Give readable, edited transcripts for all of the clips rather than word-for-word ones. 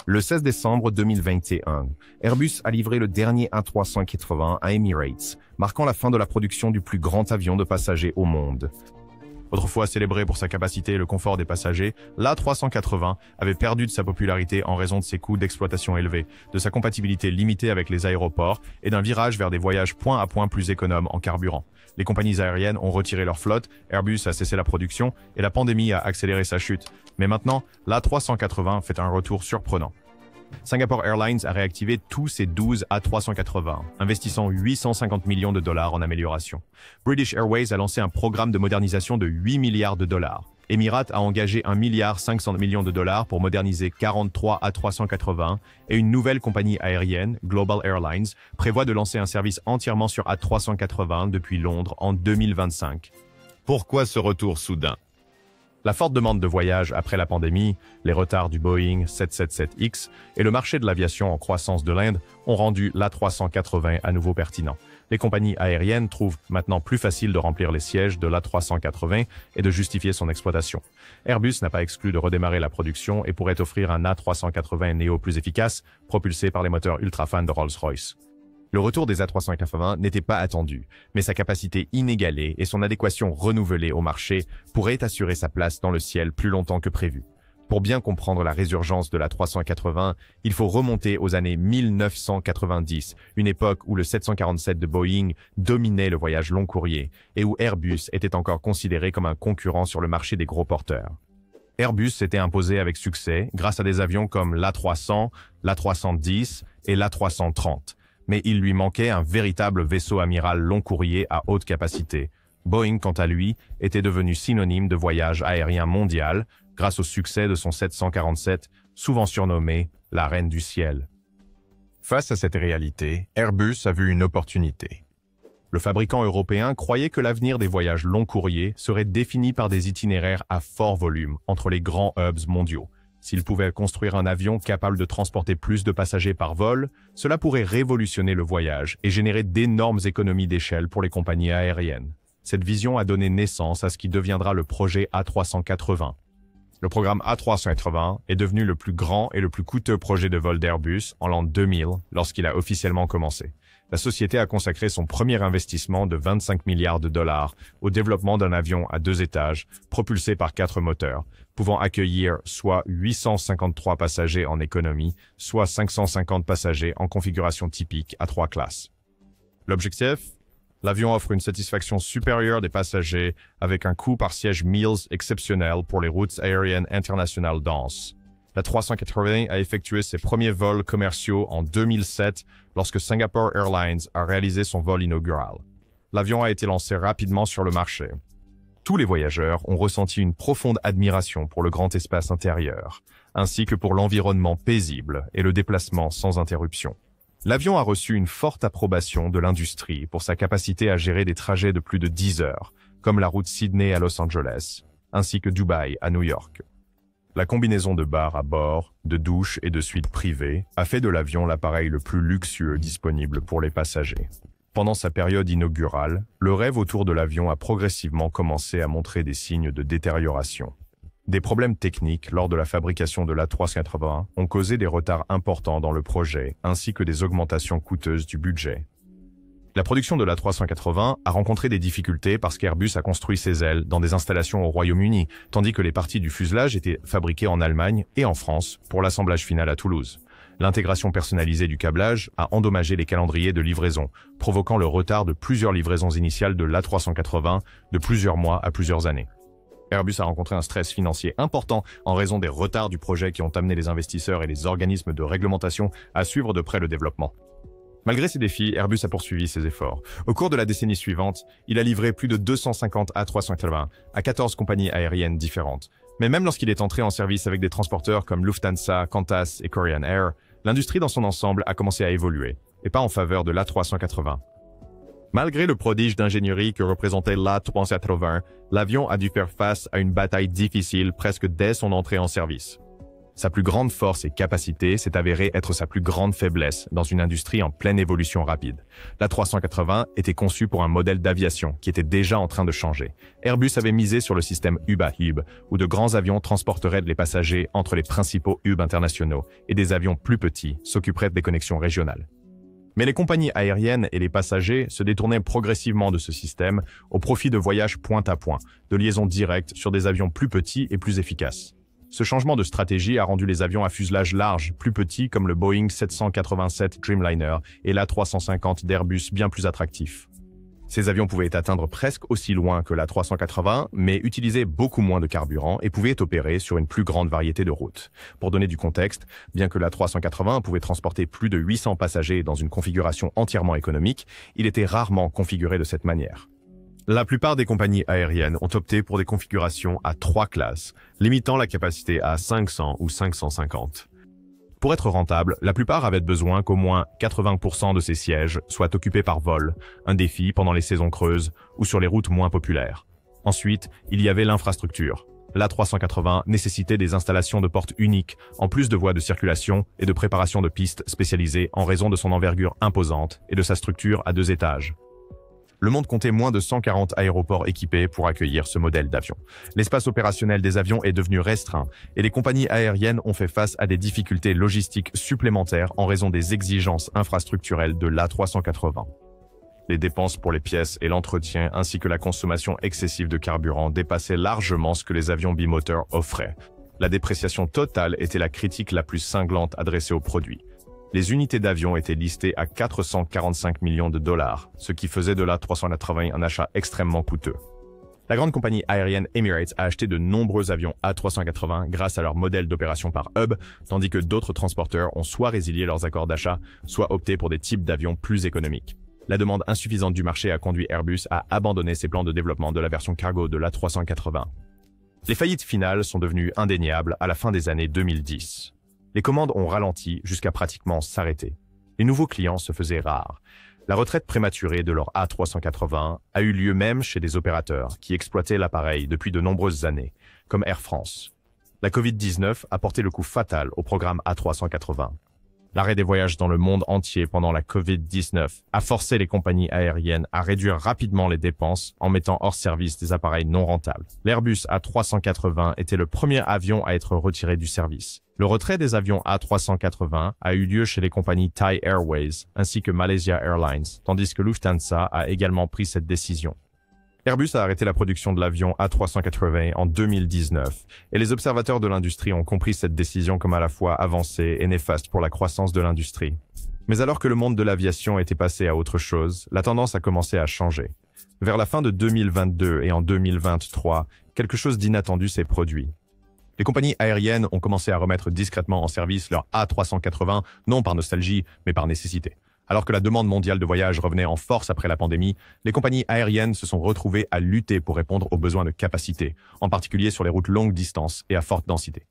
Le 16 décembre 2021, Airbus a livré le dernier A380 à Emirates, marquant la fin de la production du plus grand avion de passagers au monde. Autrefois célébré pour sa capacité et le confort des passagers, l'A380 avait perdu de sa popularité en raison de ses coûts d'exploitation élevés, de sa compatibilité limitée avec les aéroports et d'un virage vers des voyages point à point plus économes en carburant. Les compagnies aériennes ont retiré leur flotte, Airbus a cessé la production et la pandémie a accéléré sa chute. Mais maintenant, l'A380 fait un retour surprenant. Singapore Airlines a réactivé tous ses 12 A380, investissant 850 millions de dollars en amélioration. British Airways a lancé un programme de modernisation de 8 milliards de dollars. Emirates a engagé 1,5 milliard de dollars pour moderniser 43 A380 et une nouvelle compagnie aérienne, Global Airlines, prévoit de lancer un service entièrement sur A380 depuis Londres en 2025. Pourquoi ce retour soudain ? La forte demande de voyage après la pandémie, les retards du Boeing 777X et le marché de l'aviation en croissance de l'Inde ont rendu l'A380 à nouveau pertinent. Les compagnies aériennes trouvent maintenant plus facile de remplir les sièges de l'A380 et de justifier son exploitation. Airbus n'a pas exclu de redémarrer la production et pourrait offrir un A380 Neo plus efficace, propulsé par les moteurs UltraFan de Rolls-Royce. Le retour des A380 n'était pas attendu, mais sa capacité inégalée et son adéquation renouvelée au marché pourraient assurer sa place dans le ciel plus longtemps que prévu. Pour bien comprendre la résurgence de l'A380, il faut remonter aux années 1990, une époque où le 747 de Boeing dominait le voyage long courrier et où Airbus était encore considéré comme un concurrent sur le marché des gros porteurs. Airbus s'était imposé avec succès grâce à des avions comme l'A300, l'A310 et l'A330. Mais il lui manquait un véritable vaisseau amiral long courrier à haute capacité. Boeing, quant à lui, était devenu synonyme de voyage aérien mondial grâce au succès de son 747, souvent surnommé la Reine du Ciel. Face à cette réalité, Airbus a vu une opportunité. Le fabricant européen croyait que l'avenir des voyages long courrier serait défini par des itinéraires à fort volume entre les grands hubs mondiaux. S'il pouvait construire un avion capable de transporter plus de passagers par vol, cela pourrait révolutionner le voyage et générer d'énormes économies d'échelle pour les compagnies aériennes. Cette vision a donné naissance à ce qui deviendra le projet A380. Le programme A380 est devenu le plus grand et le plus coûteux projet de vol d'Airbus en l'an 2000 lorsqu'il a officiellement commencé. La société a consacré son premier investissement de 25 milliards de dollars au développement d'un avion à 2 étages, propulsé par 4 moteurs, pouvant accueillir soit 853 passagers en économie, soit 550 passagers en configuration typique à 3 classes. L'objectif ? L'avion offre une satisfaction supérieure des passagers avec un coût par siège Meals exceptionnel pour les routes aériennes internationales denses. La 380 a effectué ses premiers vols commerciaux en 2007 lorsque Singapore Airlines a réalisé son vol inaugural. L'avion a été lancé rapidement sur le marché. Tous les voyageurs ont ressenti une profonde admiration pour le grand espace intérieur, ainsi que pour l'environnement paisible et le déplacement sans interruption. L'avion a reçu une forte approbation de l'industrie pour sa capacité à gérer des trajets de plus de 10 heures, comme la route Sydney à Los Angeles, ainsi que Dubaï à New York. La combinaison de bars à bord, de douches et de suites privées a fait de l'avion l'appareil le plus luxueux disponible pour les passagers. Pendant sa période inaugurale, le rêve autour de l'avion a progressivement commencé à montrer des signes de détérioration. Des problèmes techniques lors de la fabrication de l'A380 ont causé des retards importants dans le projet, ainsi que des augmentations coûteuses du budget. La production de l'A380 a rencontré des difficultés parce qu'Airbus a construit ses ailes dans des installations au Royaume-Uni, tandis que les parties du fuselage étaient fabriquées en Allemagne et en France pour l'assemblage final à Toulouse. L'intégration personnalisée du câblage a endommagé les calendriers de livraison, provoquant le retard de plusieurs livraisons initiales de l'A380 de plusieurs mois à plusieurs années. Airbus a rencontré un stress financier important en raison des retards du projet qui ont amené les investisseurs et les organismes de réglementation à suivre de près le développement. Malgré ces défis, Airbus a poursuivi ses efforts. Au cours de la décennie suivante, il a livré plus de 250 A380 à 14 compagnies aériennes différentes. Mais même lorsqu'il est entré en service avec des transporteurs comme Lufthansa, Qantas et Korean Air, l'industrie dans son ensemble a commencé à évoluer, et pas en faveur de l'A380. Malgré le prodige d'ingénierie que représentait l'A380, l'avion a dû faire face à une bataille difficile presque dès son entrée en service. Sa plus grande force et capacité s'est avérée être sa plus grande faiblesse dans une industrie en pleine évolution rapide. L'A380 était conçu pour un modèle d'aviation qui était déjà en train de changer. Airbus avait misé sur le système Hub-à-Hub, où de grands avions transporteraient les passagers entre les principaux hubs internationaux et des avions plus petits s'occuperaient des connexions régionales. Mais les compagnies aériennes et les passagers se détournaient progressivement de ce système au profit de voyages point à point, de liaisons directes sur des avions plus petits et plus efficaces. Ce changement de stratégie a rendu les avions à fuselage large, plus petits comme le Boeing 787 Dreamliner et l'A350 d'Airbus bien plus attractifs. Ces avions pouvaient atteindre presque aussi loin que l'A380, mais utilisaient beaucoup moins de carburant et pouvaient opérer sur une plus grande variété de routes. Pour donner du contexte, bien que l'A380 pouvait transporter plus de 800 passagers dans une configuration entièrement économique, il était rarement configuré de cette manière. La plupart des compagnies aériennes ont opté pour des configurations à 3 classes, limitant la capacité à 500 ou 550. Pour être rentable, la plupart avaient besoin qu'au moins 80% de ces sièges soient occupés par vol, un défi pendant les saisons creuses ou sur les routes moins populaires. Ensuite, il y avait l'infrastructure. L'A380 nécessitait des installations de portes uniques, en plus de voies de circulation et de préparation de pistes spécialisées en raison de son envergure imposante et de sa structure à 2 étages. Le monde comptait moins de 140 aéroports équipés pour accueillir ce modèle d'avion. L'espace opérationnel des avions est devenu restreint et les compagnies aériennes ont fait face à des difficultés logistiques supplémentaires en raison des exigences infrastructurelles de l'A380. Les dépenses pour les pièces et l'entretien ainsi que la consommation excessive de carburant dépassaient largement ce que les avions bimoteurs offraient. La dépréciation totale était la critique la plus cinglante adressée au produit. Les unités d'avion étaient listées à 445 millions de dollars, ce qui faisait de l'A380 un achat extrêmement coûteux. La grande compagnie aérienne Emirates a acheté de nombreux avions A380 grâce à leur modèle d'opération par hub, tandis que d'autres transporteurs ont soit résilié leurs accords d'achat, soit opté pour des types d'avions plus économiques. La demande insuffisante du marché a conduit Airbus à abandonner ses plans de développement de la version cargo de l'A380. Les faillites finales sont devenues indéniables à la fin des années 2010. Les commandes ont ralenti jusqu'à pratiquement s'arrêter. Les nouveaux clients se faisaient rares. La retraite prématurée de leur A380 a eu lieu même chez des opérateurs qui exploitaient l'appareil depuis de nombreuses années, comme Air France. La Covid-19 a porté le coup fatal au programme A380. L'arrêt des voyages dans le monde entier pendant la Covid-19 a forcé les compagnies aériennes à réduire rapidement les dépenses en mettant hors service des appareils non rentables. L'Airbus A380 était le premier avion à être retiré du service. Le retrait des avions A380 a eu lieu chez les compagnies Thai Airways ainsi que Malaysia Airlines, tandis que Lufthansa a également pris cette décision. Airbus a arrêté la production de l'avion A380 en 2019 et les observateurs de l'industrie ont compris cette décision comme à la fois avancée et néfaste pour la croissance de l'industrie. Mais alors que le monde de l'aviation était passé à autre chose, la tendance a commencé à changer. Vers la fin de 2022 et en 2023, quelque chose d'inattendu s'est produit. Les compagnies aériennes ont commencé à remettre discrètement en service leur A380, non par nostalgie, mais par nécessité. Alors que la demande mondiale de voyage revenait en force après la pandémie, les compagnies aériennes se sont retrouvées à lutter pour répondre aux besoins de capacité, en particulier sur les routes longue distance et à forte densité.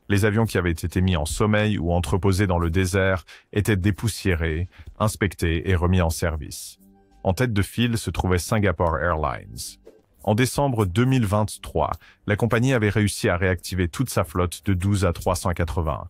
Les avions qui avaient été mis en sommeil ou entreposés dans le désert étaient dépoussiérés, inspectés et remis en service. En tête de file se trouvait Singapore Airlines. En décembre 2023, la compagnie avait réussi à réactiver toute sa flotte de 12 A380.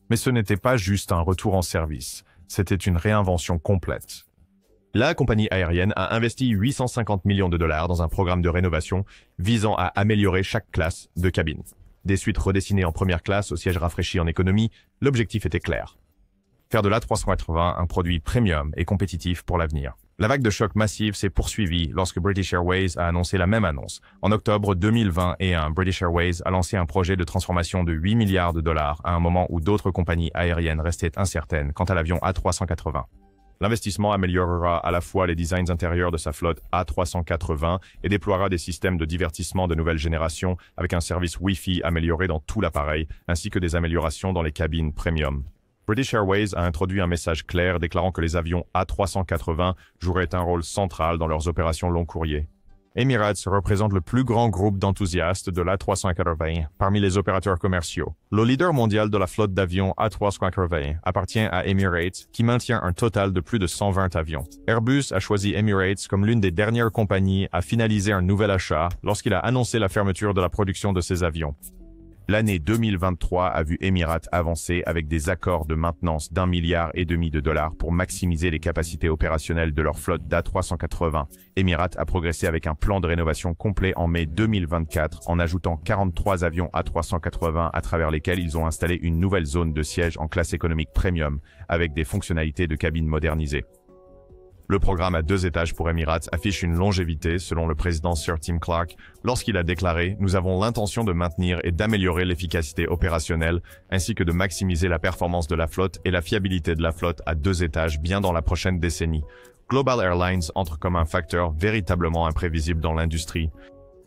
Mais ce n'était pas juste un retour en service. C'était une réinvention complète. La compagnie aérienne a investi 850 millions de dollars dans un programme de rénovation visant à améliorer chaque classe de cabine. Des suites redessinées en première classe au siège rafraîchi en économie, l'objectif était clair. Faire de l'A380 un produit premium et compétitif pour l'avenir. La vague de choc massive s'est poursuivie lorsque British Airways a annoncé la même annonce. En octobre 2021, British Airways a lancé un projet de transformation de 8 milliards de dollars à un moment où d'autres compagnies aériennes restaient incertaines quant à l'avion A380. L'investissement améliorera à la fois les designs intérieurs de sa flotte A380 et déploiera des systèmes de divertissement de nouvelle génération avec un service Wi-Fi amélioré dans tout l'appareil, ainsi que des améliorations dans les cabines premium. British Airways a introduit un message clair déclarant que les avions A380 joueraient un rôle central dans leurs opérations long courrier. Emirates représente le plus grand groupe d'enthousiastes de l'A380 parmi les opérateurs commerciaux. Le leader mondial de la flotte d'avions A380 appartient à Emirates, qui maintient un total de plus de 120 avions. Airbus a choisi Emirates comme l'une des dernières compagnies à finaliser un nouvel achat lorsqu'il a annoncé la fermeture de la production de ses avions. L'année 2023 a vu Emirates avancer avec des accords de maintenance d'1,5 milliard de dollars pour maximiser les capacités opérationnelles de leur flotte d'A380. Emirates a progressé avec un plan de rénovation complet en mai 2024 en ajoutant 43 avions A380 à travers lesquels ils ont installé une nouvelle zone de siège en classe économique premium avec des fonctionnalités de cabine modernisées. Le programme à 2 étages pour Emirates affiche une longévité, selon le président Sir Tim Clark, lorsqu'il a déclaré « Nous avons l'intention de maintenir et d'améliorer l'efficacité opérationnelle, ainsi que de maximiser la performance de la flotte et la fiabilité de la flotte à 2 étages bien dans la prochaine décennie. » Global Airlines entre comme un facteur véritablement imprévisible dans l'industrie.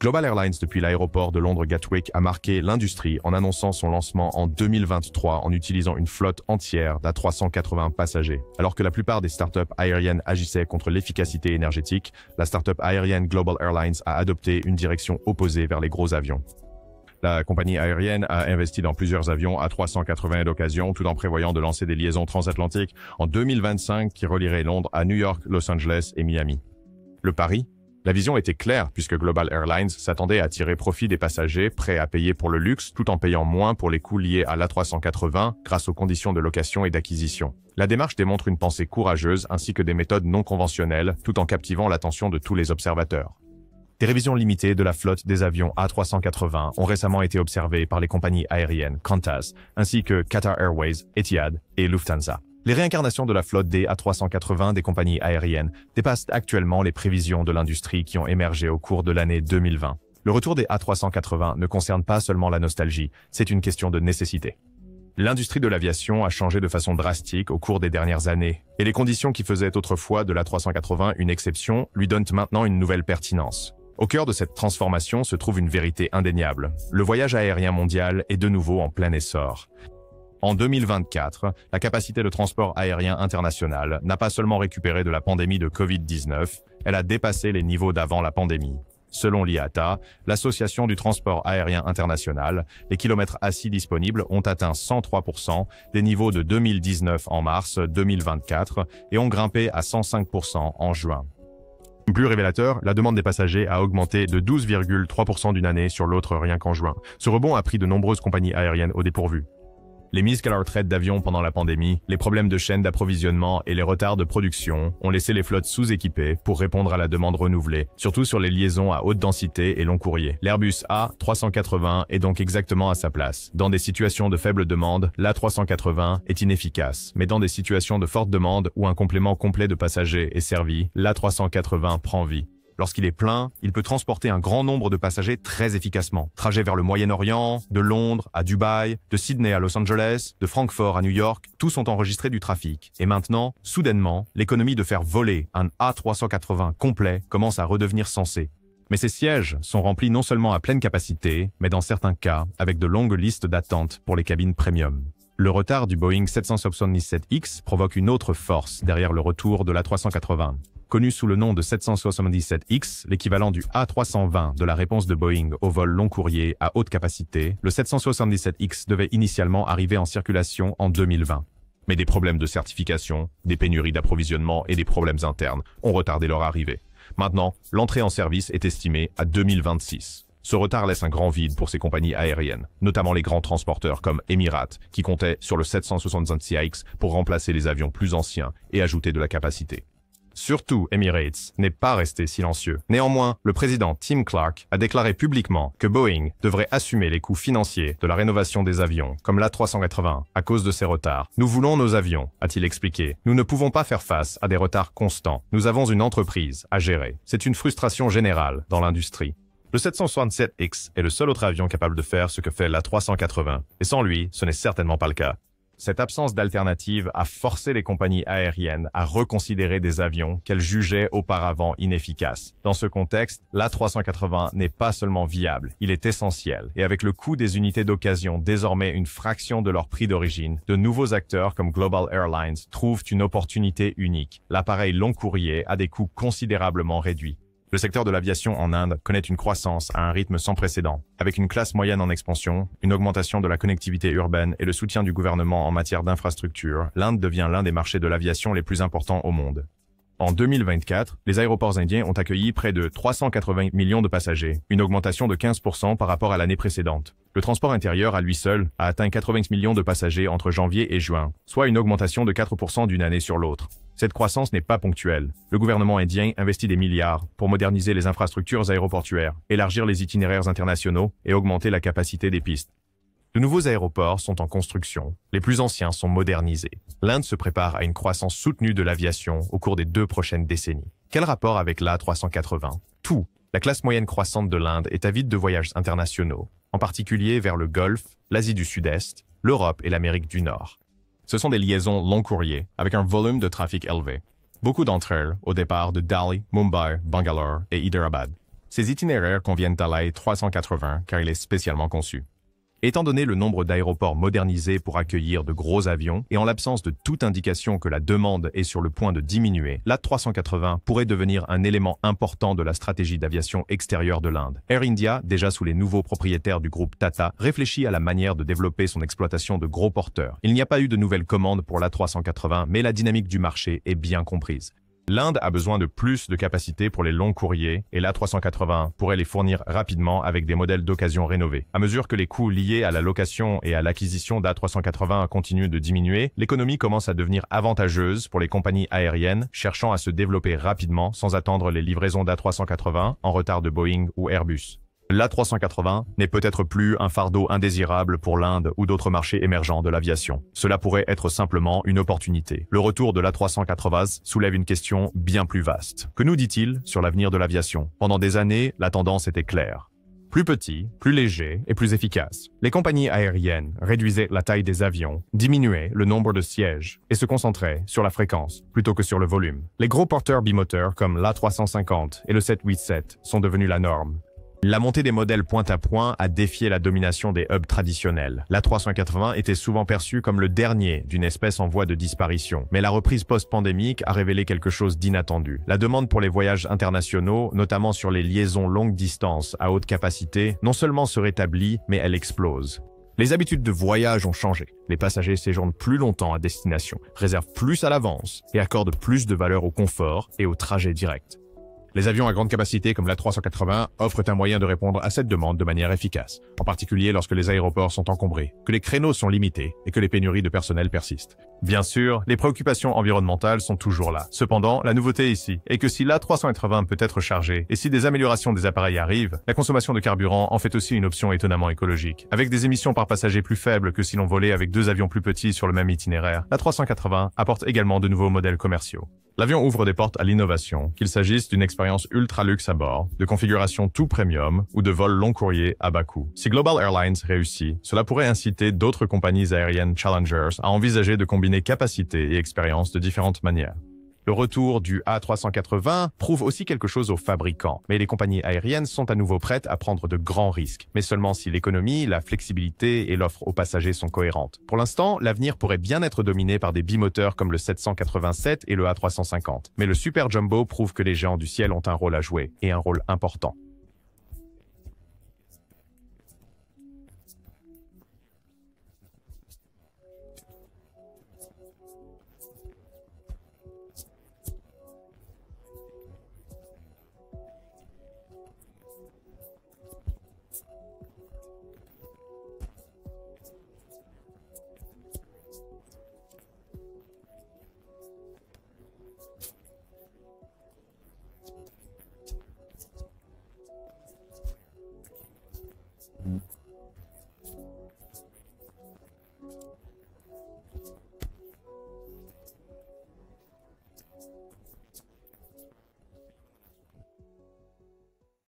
Global Airlines, depuis l'aéroport de Londres Gatwick, a marqué l'industrie en annonçant son lancement en 2023 en utilisant une flotte entière d'A380 passagers. Alors que la plupart des startups aériennes agissaient contre l'efficacité énergétique, la startup aérienne Global Airlines a adopté une direction opposée vers les gros avions. La compagnie aérienne a investi dans plusieurs avions A380 d'occasion, tout en prévoyant de lancer des liaisons transatlantiques en 2025 qui relieraient Londres à New York, Los Angeles et Miami. Le pari ? La vision était claire puisque Global Airlines s'attendait à tirer profit des passagers prêts à payer pour le luxe tout en payant moins pour les coûts liés à l'A380 grâce aux conditions de location et d'acquisition. La démarche démontre une pensée courageuse ainsi que des méthodes non conventionnelles tout en captivant l'attention de tous les observateurs. Des révisions limitées de la flotte des avions A380 ont récemment été observées par les compagnies aériennes Qantas ainsi que Qatar Airways, Etihad et Lufthansa. Les réincarnations de la flotte des A380 des compagnies aériennes dépassent actuellement les prévisions de l'industrie qui ont émergé au cours de l'année 2020. Le retour des A380 ne concerne pas seulement la nostalgie, c'est une question de nécessité. L'industrie de l'aviation a changé de façon drastique au cours des dernières années, et les conditions qui faisaient autrefois de l'A380 une exception lui donnent maintenant une nouvelle pertinence. Au cœur de cette transformation se trouve une vérité indéniable. Le voyage aérien mondial est de nouveau en plein essor. En 2024, la capacité de transport aérien international n'a pas seulement récupéré de la pandémie de Covid-19, elle a dépassé les niveaux d'avant la pandémie. Selon l'IATA, l'Association du transport aérien international, les kilomètres assis disponibles ont atteint 103% des niveaux de 2019 en mars 2024 et ont grimpé à 105% en juin. Plus révélateur, la demande des passagers a augmenté de 12,3% d'une année sur l'autre rien qu'en juin. Ce rebond a pris de nombreuses compagnies aériennes au dépourvu. Les mises à la retraite d'avions pendant la pandémie, les problèmes de chaîne d'approvisionnement et les retards de production ont laissé les flottes sous-équipées pour répondre à la demande renouvelée, surtout sur les liaisons à haute densité et long courrier. L'Airbus A380 est donc exactement à sa place. Dans des situations de faible demande, l'A380 est inefficace, mais dans des situations de forte demande où un complément complet de passagers est servi, l'A380 prend vie. Lorsqu'il est plein, il peut transporter un grand nombre de passagers très efficacement. Trajets vers le Moyen-Orient, de Londres à Dubaï, de Sydney à Los Angeles, de Francfort à New York, tous ont enregistré du trafic. Et maintenant, soudainement, l'économie de faire voler un A380 complet commence à redevenir sensée. Mais ces sièges sont remplis non seulement à pleine capacité, mais dans certains cas, avec de longues listes d'attente pour les cabines premium. Le retard du Boeing 777X provoque une autre force derrière le retour de l'A380. Connu sous le nom de 777X, l'équivalent du A320 de la réponse de Boeing au vol long courrier à haute capacité, le 777X devait initialement arriver en circulation en 2020. Mais des problèmes de certification, des pénuries d'approvisionnement et des problèmes internes ont retardé leur arrivée. Maintenant, l'entrée en service est estimée à 2026. Ce retard laisse un grand vide pour ces compagnies aériennes, notamment les grands transporteurs comme Emirates, qui comptaient sur le 777X pour remplacer les avions plus anciens et ajouter de la capacité. Surtout, Emirates n'est pas resté silencieux. Néanmoins, le président Tim Clark a déclaré publiquement que Boeing devrait assumer les coûts financiers de la rénovation des avions, comme l'A380, à cause de ces retards. Nous voulons nos avions, a-t-il expliqué. Nous ne pouvons pas faire face à des retards constants. Nous avons une entreprise à gérer. C'est une frustration générale dans l'industrie. Le 767X est le seul autre avion capable de faire ce que fait l'A380, et sans lui, ce n'est certainement pas le cas. Cette absence d'alternative a forcé les compagnies aériennes à reconsidérer des avions qu'elles jugeaient auparavant inefficaces. Dans ce contexte, l'A380 n'est pas seulement viable, il est essentiel. Et avec le coût des unités d'occasion désormais une fraction de leur prix d'origine, de nouveaux acteurs comme Global Airlines trouvent une opportunité unique. L'appareil long courrier a des coûts considérablement réduits. Le secteur de l'aviation en Inde connaît une croissance à un rythme sans précédent. Avec une classe moyenne en expansion, une augmentation de la connectivité urbaine et le soutien du gouvernement en matière d'infrastructure, l'Inde devient l'un des marchés de l'aviation les plus importants au monde. En 2024, les aéroports indiens ont accueilli près de 380 millions de passagers, une augmentation de 15% par rapport à l'année précédente. Le transport intérieur à lui seul a atteint 80 millions de passagers entre janvier et juin, soit une augmentation de 4% d'une année sur l'autre. Cette croissance n'est pas ponctuelle. Le gouvernement indien investit des milliards pour moderniser les infrastructures aéroportuaires, élargir les itinéraires internationaux et augmenter la capacité des pistes. De nouveaux aéroports sont en construction, les plus anciens sont modernisés. L'Inde se prépare à une croissance soutenue de l'aviation au cours des 2 prochaines décennies. Quel rapport avec l'A380? Tout. La classe moyenne croissante de l'Inde est avide de voyages internationaux, en particulier vers le Golfe, l'Asie du Sud-Est, l'Europe et l'Amérique du Nord. Ce sont des liaisons long courrier, avec un volume de trafic élevé. Beaucoup d'entre elles au départ de Delhi, Mumbai, Bangalore et Hyderabad. Ces itinéraires conviennent à l'A380 car il est spécialement conçu. Étant donné le nombre d'aéroports modernisés pour accueillir de gros avions et en l'absence de toute indication que la demande est sur le point de diminuer, l'A380 pourrait devenir un élément important de la stratégie d'aviation extérieure de l'Inde. Air India, déjà sous les nouveaux propriétaires du groupe Tata, réfléchit à la manière de développer son exploitation de gros porteurs. Il n'y a pas eu de nouvelles commandes pour l'A380, mais la dynamique du marché est bien comprise. L'Inde a besoin de plus de capacités pour les longs courriers et l'A380 pourrait les fournir rapidement avec des modèles d'occasion rénovés. À mesure que les coûts liés à la location et à l'acquisition d'A380 continuent de diminuer, l'économie commence à devenir avantageuse pour les compagnies aériennes cherchant à se développer rapidement sans attendre les livraisons d'A380 en retard de Boeing ou Airbus. L'A380 n'est peut-être plus un fardeau indésirable pour l'Inde ou d'autres marchés émergents de l'aviation. Cela pourrait être simplement une opportunité. Le retour de l'A380 soulève une question bien plus vaste. Que nous dit-il sur l'avenir de l'aviation? Pendant des années, la tendance était claire. Plus petit, plus léger et plus efficace. Les compagnies aériennes réduisaient la taille des avions, diminuaient le nombre de sièges et se concentraient sur la fréquence plutôt que sur le volume. Les gros porteurs bimoteurs comme l'A350 et le 787 sont devenus la norme. La montée des modèles point-à-point a défié la domination des hubs traditionnels. L'A380 était souvent perçu comme le dernier d'une espèce en voie de disparition. Mais la reprise post-pandémique a révélé quelque chose d'inattendu. La demande pour les voyages internationaux, notamment sur les liaisons longue distance à haute capacité, non seulement se rétablit, mais elle explose. Les habitudes de voyage ont changé. Les passagers séjournent plus longtemps à destination, réservent plus à l'avance et accordent plus de valeur au confort et au trajet direct. Les avions à grande capacité comme l'A380 offrent un moyen de répondre à cette demande de manière efficace, en particulier lorsque les aéroports sont encombrés, que les créneaux sont limités et que les pénuries de personnel persistent. Bien sûr, les préoccupations environnementales sont toujours là. Cependant, la nouveauté ici est que si l'A380 peut être chargé et si des améliorations des appareils arrivent, la consommation de carburant en fait aussi une option étonnamment écologique. Avec des émissions par passager plus faibles que si l'on volait avec 2 avions plus petits sur le même itinéraire, l'A380 apporte également de nouveaux modèles commerciaux. L'avion ouvre des portes à l'innovation, qu'il s'agisse d'une expérience ultra luxe à bord, de configuration tout premium ou de vols long courrier à bas coût. Si Global Airlines réussit, cela pourrait inciter d'autres compagnies aériennes challengers à envisager de combiner capacité et expérience de différentes manières. Le retour du A380 prouve aussi quelque chose aux fabricants, mais les compagnies aériennes sont à nouveau prêtes à prendre de grands risques, mais seulement si l'économie, la flexibilité et l'offre aux passagers sont cohérentes. Pour l'instant, l'avenir pourrait bien être dominé par des bimoteurs comme le 787 et le A350, mais le Super Jumbo prouve que les géants du ciel ont un rôle à jouer, et un rôle important.